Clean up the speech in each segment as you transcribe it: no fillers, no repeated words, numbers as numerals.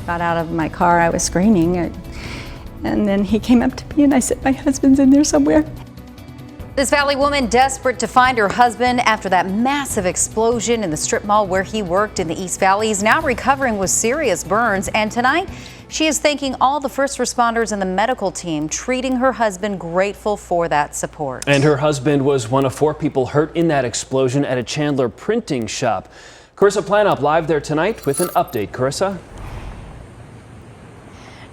got out of my car, I was screaming. And then he came up to me and I said, my husband's in there somewhere. This Valley woman desperate to find her husband after that massive explosion in the strip mall where he worked in the East Valley is now recovering with serious burns. And tonight, she is thanking all the first responders and the medical team treating her husband, grateful for that support. And her husband was one of 4 people hurt in that explosion at a Chandler printing shop. Carissa Planup live there tonight with an update. Carissa?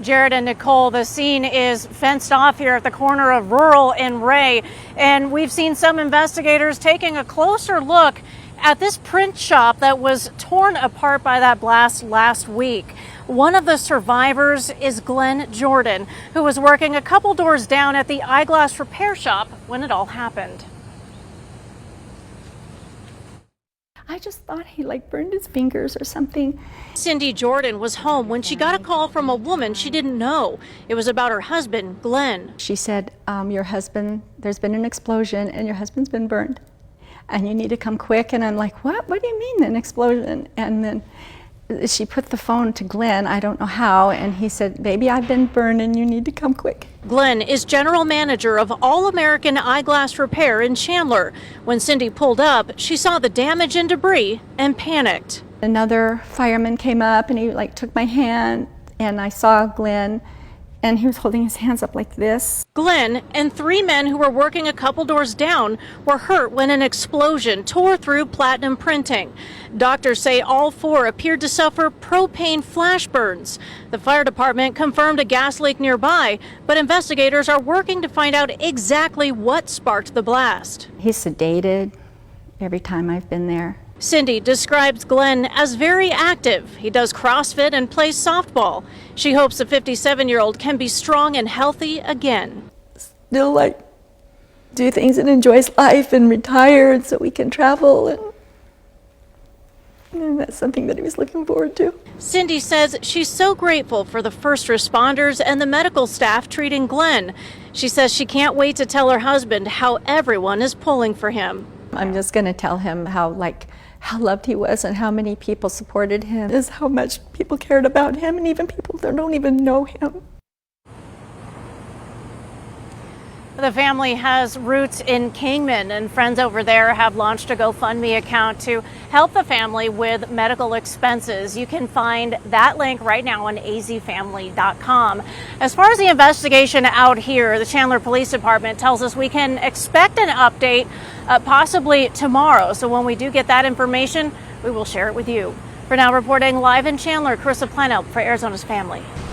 Jared and Nicole, the scene is fenced off here at the corner of Rural and Ray, and we've seen some investigators taking a closer look at this print shop that was torn apart by that blast last week. One of the survivors is Glenn Jordan, who was working a couple doors down at the eyeglass repair shop when it all happened. I just thought he burned his fingers or something. Cindy Jordan was home when she got a call from a woman she didn't know. It was about her husband, Glenn. She said, your husband, there's been an explosion and your husband's been burned and you need to come quick. And I'm like, what? What do you mean an explosion? And then she put the phone to Glenn, I don't know how, and he said, baby, I've been burned and you need to come quick. Glenn is general manager of All American Eyeglass Repair in Chandler. When Cindy pulled up, she saw the damage and debris and panicked. Another fireman came up and he took my hand and I saw Glenn and he was holding his hands up like this. Glenn and 3 men who were working a couple doors down were hurt when an explosion tore through platinum printing. Doctors say all 4 appeared to suffer propane flash burns. The fire department confirmed a gas leak nearby, but investigators are working to find out exactly what sparked the blast. He's sedated every time I've been there. Cindy describes Glenn as very active. He does CrossFit and plays softball. She hopes the 57-year-old can be strong and healthy again. Still do things and enjoys life and retired so we can travel, and that's something that he was looking forward to. Cindy says she's so grateful for the first responders and the medical staff treating Glenn. She says she can't wait to tell her husband how everyone is pulling for him. I'm just going to tell him how loved he was and how many people supported him, is how much people cared about him, and even people that don't even know him. The family has roots in Kingman, and friends over there have launched a GoFundMe account to help the family with medical expenses. You can find that link right now on azfamily.com. As far as the investigation out here, the Chandler Police Department tells us we can expect an update possibly tomorrow. So when we do get that information, we will share it with you. For now, reporting live in Chandler, Carissa Planup for Arizona's Family.